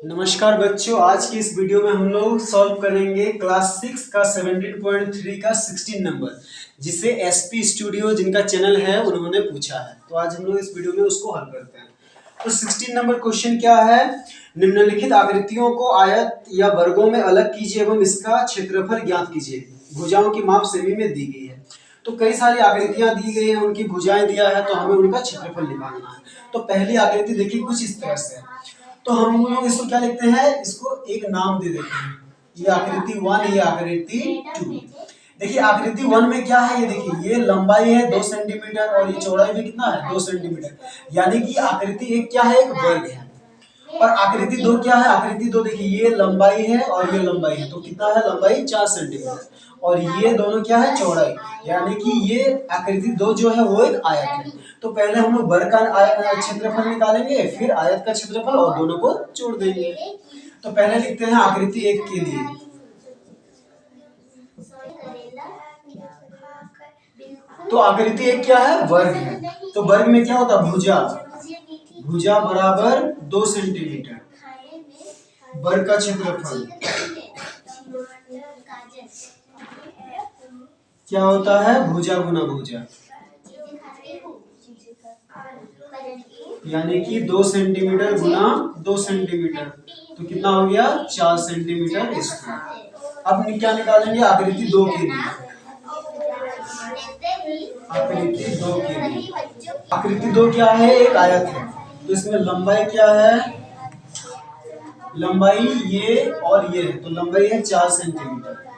नमस्कार बच्चों, आज की इस वीडियो में हम लोग सॉल्व करेंगे क्लास 6 का 17.3 का 16 नंबर, जिसे एसपी स्टूडियो जिनका चैनल है उन्होंने पूछा है। तो आज हम लोग इस वीडियो में उसको हल करते हैं। तो 16 नंबर क्वेश्चन क्या है? निम्नलिखित आकृतियों को आयत या वर्गों में अलग कीजिए एवं इसका क्षेत्रफल ज्ञात कीजिए। भुजाओं की माप सेमी में दी गई है। तो कई सारी आकृतियां दी गई हैं, उनकी भुजाएं दिया है, तो हमें उनका क्षेत्रफल निकालना है। तो पहली आकृति देखिए कुछ इस तरह से है। तो हम लोग इसको क्या लिखते हैं, इसको एक नाम दे देते हैं। ये आकृति 1, ये आकृति 2। देखिए आकृति 1 में क्या है, ये देखिए ये लंबाई है 2 सेंटीमीटर और ये चौड़ाई भी कितना है 2 सेंटीमीटर, यानी कि आकृति 1 क्या है, एक वर्ग है। और आकृति 2 क्या है, आकृति 2 देखिए ये लंबाई है और ये लंबाई है, तो कितना है लंबाई 4 सेंटीमीटर और ये दोनों क्या है चौड़ाई, यानी कि ये आकृति 2 जो है वो एक आयत है। तो पहले हम लोग वर्ग का क्षेत्रफल निकालेंगे, फिर आयत का क्षेत्रफल और दोनों को जोड़ देंगे। तो पहले लिखते हैं आकृति 1 के लिए। तो आकृति 1 क्या है, वर्ग है। तो वर्ग में क्या होता है, भुजा। भुजा बराबर 2 सेंटीमीटर, वर्ग का क्षेत्रफल क्या होता है, भुजा गुना भुजा, यानी कि 2 सेंटीमीटर गुना 2 सेंटीमीटर, तो कितना हो गया 4 सेंटीमीटर स्क्वायर। अब क्या निकालेंगे आकृति 2 के लिए। आकृति 2 के लिए, आकृति 2 क्या है, एक आयत है। तो इसमें लंबाई क्या है, लंबाई ये और ये है, तो लंबाई है 4 सेंटीमीटर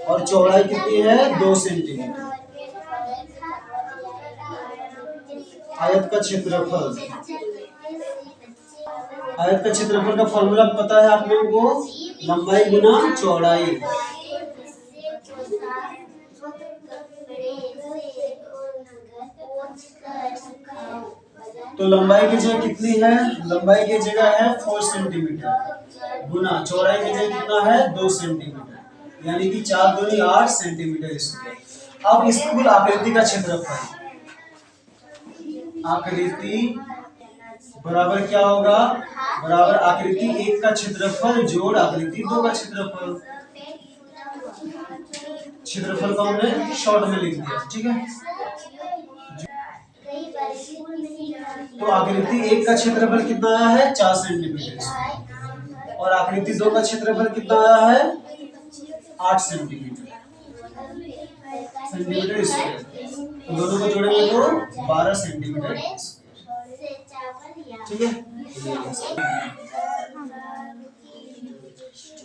और चौड़ाई कितनी है 2 सेंटीमीटर। आयत का क्षेत्रफल, आयत का क्षेत्रफल का फॉर्मूला पता है आप लोगों को, लंबाई गुना चौड़ाई। तो लंबाई की जगह कितनी है, लंबाई की जगह है 4 सेंटीमीटर गुना चौड़ाई की जगह कितना है 2 सेंटीमीटर, यानी कि 4 दूनी 8 सेंटीमीटर स्क्वायर। अब इस कुल आकृति का क्षेत्रफल, आकृति बराबर क्या होगा, बराबर आकृति 1 का क्षेत्रफल जोड़ आकृति 2 का क्षेत्रफल। क्षेत्रफल को हमने शॉर्ट में लिख दिया, ठीक है। तो आकृति 1 का क्षेत्रफल कितना आया है 4 सेंटीमीटर और आकृति 2 का क्षेत्रफल कितना आया है 8 सेंटीमीटर स्क्वायर। तो दोनों को जोड़ेंगे तो 12 सेंटीमीटर, ठीक है।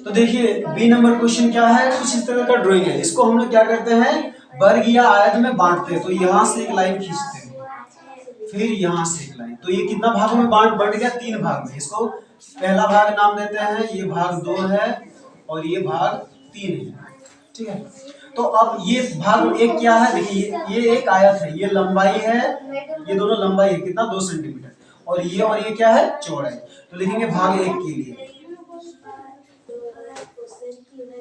तो देखिए बी नंबर क्वेश्चन क्या है, कुछ इस तरह का ड्राइंग है। इसको हम लोग क्या करते हैं, वर्ग या आयत में बांटते हैं। तो यहाँ से एक लाइन खींचते हैं, फिर यहाँ से एक लाइन, तो ये कितना भागों में बंट गया, 3 भाग में। इसको पहला भाग नाम देते हैं, ये भाग 2 है और ये भाग 3 है, ठीक है। तो अब ये भाग 1 क्या है, देखिए ये एक आयत है, ये लंबाई है, ये दोनों लंबाई है कितना 2 सेंटीमीटर और ये क्या है चौड़ाई। तो लिखेंगे भाग 1 के लिए,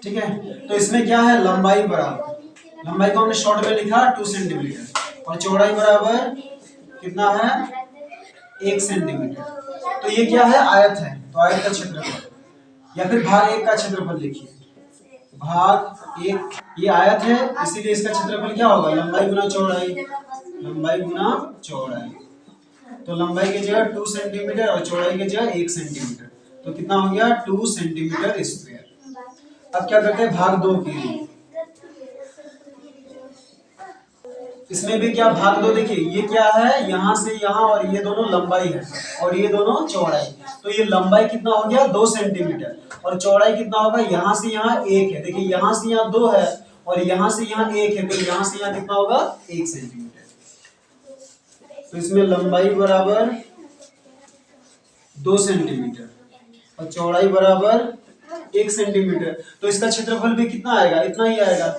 ठीक है। तो इसमें क्या है, लंबाई बराबर, लंबाई को हमने शॉर्ट में लिखा 2 सेंटीमीटर और चौड़ाई बराबर कितना है 1 सेंटीमीटर। तो ये क्या है, आयत है, तो आयत का क्षेत्रफल, या फिर भाग 1 का क्षेत्रफल लिखिए। भाग 1 ये आयत है, इसीलिए इसका क्षेत्रफल क्या होगा, लंबाई गुना चौड़ाई, लंबाई गुना चौड़ाई। तो लंबाई की जगह 2 सेंटीमीटर और चौड़ाई की जगह 1 सेंटीमीटर, तो कितना हो गया 2 सेंटीमीटर स्क्वायर। अब क्या करते हैं भाग 2 के लिए, इसमें भी क्या भाग 2, देखिए ये क्या है, यहाँ से यहाँ और ये दोनों लंबाई है और ये दोनों चौड़ाई। तो ये लंबाई कितना हो गया 2 सेंटीमीटर और चौड़ाई कितना होगा, यहाँ से यहाँ 1 है, देखिए यहाँ से यहाँ 2 है और यहाँ से यहाँ 1 है, तो यहाँ से यहाँ कितना होगा 1 सेंटीमीटर। तो इसमें लंबाई बराबर 2 सेंटीमीटर और चौड़ाई बराबर 1 सेंटीमीटर। तो इसका क्षेत्रफल भी कितना आएगा, इतना ही आएगा,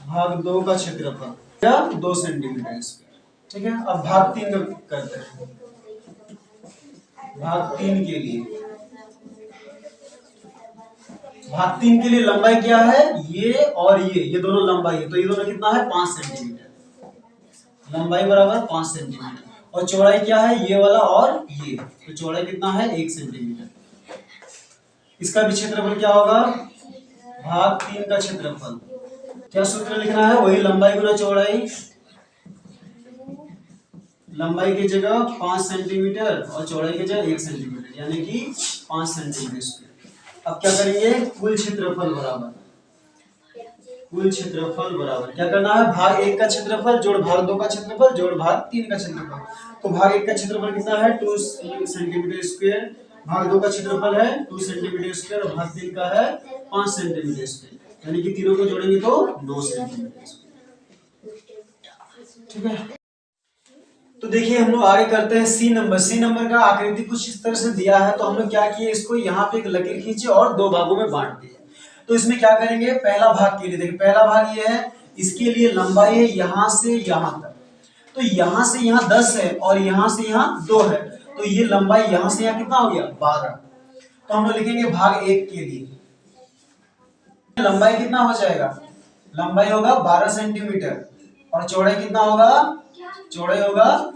भाग 2 का क्षेत्रफल क्या 2 सेंटीमीटर स्क्वायर, ठीक है। अब भाग 3 करते हैं। भाग 3 के लिए, भाग 3 के लिए लंबाई क्या है, ये और ये दोनों लंबाई है, तो ये दोनों कितना है 5 सेंटीमीटर, लंबाई बराबर 5 सेंटीमीटर और चौड़ाई क्या है ये वाला और ये, तो चौड़ाई कितना है 1 सेंटीमीटर। इसका भी क्षेत्रफल क्या होगा भाग 3 का क्षेत्रफल। क्या सूत्र लिखना है वही लंबाई गुना चौड़ाई, लंबाई की जगह 5 सेंटीमीटर और चौड़ाई की जगह 1 सेंटीमीटर यानी कि 5 सेंटीमीटर स्क्वायर। अब क्या करेंगे कुल क्षेत्रफल बराबर, कुल क्षेत्रफल बराबर क्या करना है भाग 1 का क्षेत्रफल जोड़ भाग 2 का क्षेत्रफल जोड़ भाग 3 का क्षेत्रफल। तो भाग 1 का क्षेत्रफल कितना है 2 सेंटीमीटर स्क्वायर, भाग 2 का क्षेत्रफल है 2 सेंटीमीटर स्क्वायर और भाग 3 का है 5 सेंटीमीटर स्क्वायर यानी कि तीनों को जोड़ेंगे तो 9 सेंटीमीटर स्क्वायर। ठीक है, तो देखिए हम लोग आगे करते हैं सी नंबर। सी नंबर का आकृति कुछ इस तरह से दिया है, तो हम लोग क्या किए इसको यहाँ पे एक लकीर खींचे और दो भागों में बांट दिए। तो इसमें क्या करेंगे पहला भाग के लिए देखिए पहला भाग ये है, इसके लिए लंबाई है यहाँ से यहाँ तक, तो यहाँ से यहाँ 10 है और यहाँ से यहाँ 2 है, तो ये लंबाई यहाँ से यहाँ कितना हो गया 12। तो हम लोग लिखेंगे भाग 1 के लिए लंबाई कितना हो जाएगा, लंबाई होगा 12 सेंटीमीटर और चौड़ाई कितना होगा, चौड़ाई होगा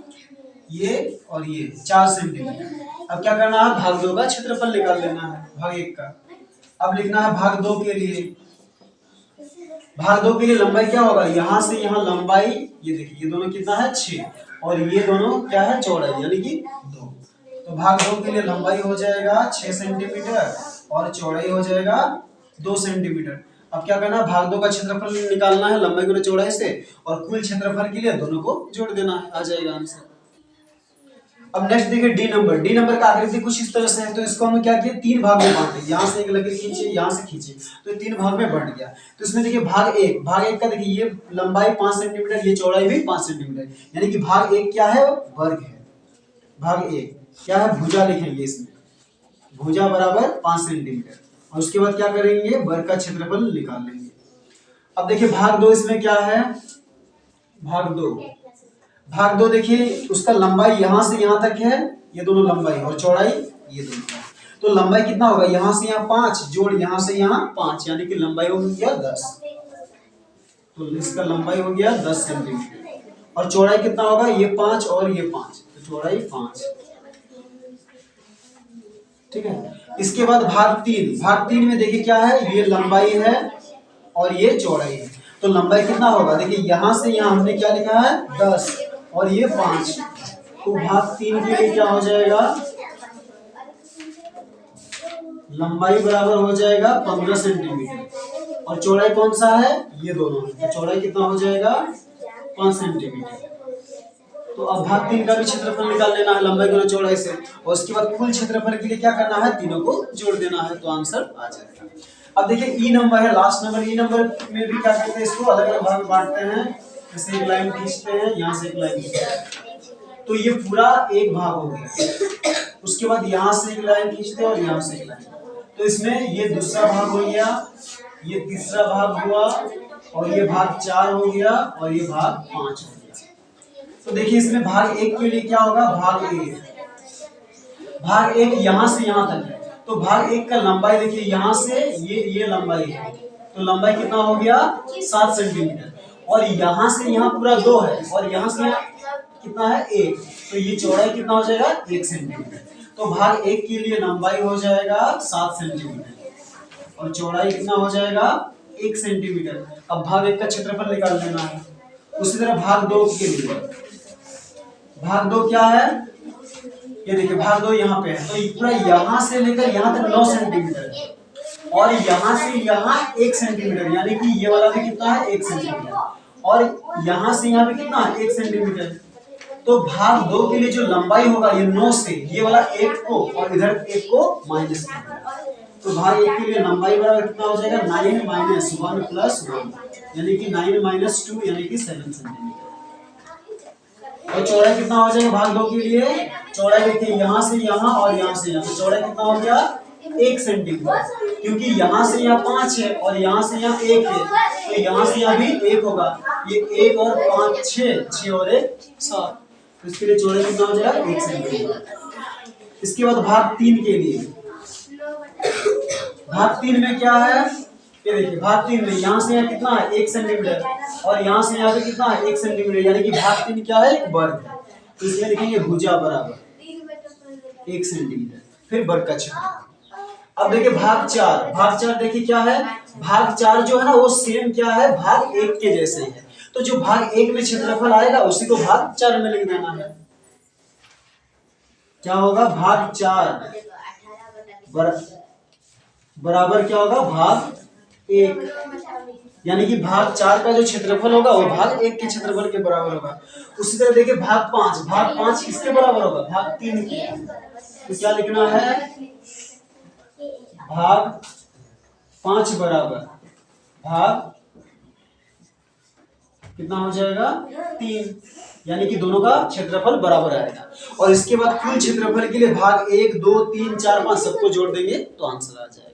ये और ये 4 सेंटीमीटर। अब क्या करना है भाग 2 का क्षेत्रफल निकाल लेना है भाग 1 का। अब लिखना है भाग 2 के लिए, भाग 2 के लिए लंबाई क्या होगा यहाँ से यहाँ लंबाई ये देखिए ये दोनों कितना है 6 और ये दोनों क्या है चौड़ाई यानी कि 2। तो भाग 2 के लिए लंबाई हो जाएगा 6 सेंटीमीटर और चौड़ाई हो जाएगा 2 सेंटीमीटर। अब क्या करना है भाग 2 का क्षेत्रफल निकालना है लंबाई गुना चौड़ाई से और कुल क्षेत्रफल के लिए दोनों को जोड़ देना है, आ जाएगा आंसर। अब नेक्स्ट देखिए डी नंबर। डी नंबर का आकृति कुछ इस तरह से है, तो इसको हमने क्या किया 3 भाग में बांटे, यहाँ से एक लकीर खींचे यहाँ से खींचे तो 3 भाग में बंट गया। तो इसमें देखिए भाग 1, भाग 1 का देखिए ये लंबाई 5 सेंटीमीटर ये चौड़ाई भी 5 सेंटीमीटर यानी कि भाग 1 क्या है वर्ग है, भाग 1 क्या है भुजा लिखेंगे इसमें, भुजा बराबर 5 सेंटीमीटर और उसके बाद क्या करेंगे वर्ग का क्षेत्रफल निकाल लेंगे। अब देखिए भाग 2 इसमें क्या है, भाग 2, भाग 2 देखिए उसका लंबाई यहाँ से यहाँ तक है ये दोनों लंबाई और चौड़ाई ये दोनों है, तो लंबाई कितना होगा यहाँ से यहाँ 5 जोड़ यहाँ से यहाँ 5 यानी कि लंबाई हो गया 10, तो इसका लंबाई हो गया 10 सेंटीमीटर और चौड़ाई कितना होगा ये 5 और ये 5 तो चौड़ाई 5। ठीक है, इसके बाद भाग 3, भाग 3 में देखिए क्या है ये लंबाई है और ये चौड़ाई है, तो लंबाई कितना होगा देखिए यहाँ से यहाँ हमने क्या लिखा है 10 और ये 5, तो भाग 3 के लिए क्या हो जाएगा लंबाई बराबर हो जाएगा 15 सेंटीमीटर और चौड़ाई कौन सा है ये दोनों, तो चौड़ाई कितना हो जाएगा 5 सेंटीमीटर। तो अब भाग 3 का भी क्षेत्रफल निकाल लेना है लंबाई गुना चौड़ाई से और उसके बाद कुल क्षेत्रफल के लिए क्या करना है तीनों को जोड़ देना है, तो आंसर आ जाएगा। अब देखिए ई नंबर है लास्ट नंबर, ई नंबर में भी क्या करते हैं इसको अलग अलग भाग में बांटते हैं, जैसे एक लाइन खींचते हैं यहाँ से एक लाइन खींचते हैं तो ये पूरा एक भाग हो गया, उसके बाद यहाँ से एक लाइन खींचते हैं और यहाँ से एक लाइन, तो इसमें ये दूसरा भाग हो गया, ये तीसरा भाग हुआ और ये भाग 4 हो गया और ये भाग 5 हो गया। तो देखिए इसमें भाग 1 के लिए क्या होगा भाग 1, भाग 1 यहाँ से यहाँ तक है, तो भाग 1 का लंबाई देखिए यहाँ से ये लंबाई है, तो लंबाई कितना हो गया 7 सेंटीमीटर और यहाँ से यहाँ पूरा 2 है और यहाँ से यहाँ कितना है 1, तो ये चौड़ाई कितना हो जाएगा 1 सेंटीमीटर। तो भाग 1 के लिए लंबाई हो जाएगा 7 सेंटीमीटर और चौड़ाई कितना हो जाएगा 1 सेंटीमीटर। अब भाग 1 का क्षेत्रफल निकाल लेना है। उसी तरह भाग 2 के लिए, भाग 2 क्या है ये देखिए भाग 2 यहाँ पे है, तो पूरा यहाँ से लेकर यहाँ तक 9 सेंटीमीटर है और यहाँ से यहाँ 1 सेंटीमीटर यानी कि ये वाला भी कितना है 1 सेंटीमीटर और यहाँ से यहाँ पे कितना है 1 सेंटीमीटर। तो भाग 2 के लिए जो लंबाई होगा ये 9 से ये वाला 1 को और इधर 1 को माइनस करना, तो भाग 1 के लिए लंबाई बराबर कितना हो जाएगा 9 माइनस 1 प्लस 1 यानी कि 9 माइनस 2 यानी कि 7 सेंटीमीटर। और चौड़ाई कितना हो जाएगा भाग 2 के लिए, चौड़ाई देखिए यहाँ से यहाँ और यहाँ से यहाँ, तो चौड़ाई कितना हो गया 1 सेंटीमीटर, क्योंकि यहाँ से यहाँ 5 है और यहाँ से यहाँ 1 है, तो यहाँ से यहाँ भी 1 होगा, ये 1 और 5 6 और 1 7, तो इसके लिए चौड़ाई कितना हो जाएगा 1 सेंटीमीटर। इसके बाद भाग 3 के लिए, भाग 3 में क्या है ये देखिए भाग 3 में यहाँ से यहाँ कितना है 1 सेंटीमीटर और यहाँ से यहाँ पे कितना है 1 सेंटीमीटर यानी कि भाग 3 क्या है वर्ग है। तो इसमें लिखेंगे भुजा बराबर 1 सेंटीमीटर। फिर वर्ग का क्षेत्रफल। अब देखिए भाग 4, भाग 4 देखिए क्या है, भाग 4 जो है ना वो सेम क्या है, भाग 1 के जैसे ही है। तो जो भाग 1 में क्षेत्रफल आएगा उसी को भाग 4 में लिख देना है। क्या होगा, भाग 4 बराबर क्या होगा, भाग 1, यानी कि भाग 4 का जो क्षेत्रफल होगा वो भाग 1 के क्षेत्रफल के बराबर होगा। उसी तरह देखिए भाग 5, भाग 5 किसके बराबर होगा, भाग 3 के। तो क्या लिखना है, भाग 5 बराबर भाग कितना हो जाएगा, 3, यानी कि दोनों का क्षेत्रफल बराबर आएगा। और इसके बाद कुल क्षेत्रफल के लिए भाग 1, 2, 3, 4, 5 सबको जोड़ देंगे तो आंसर आ जाएगा।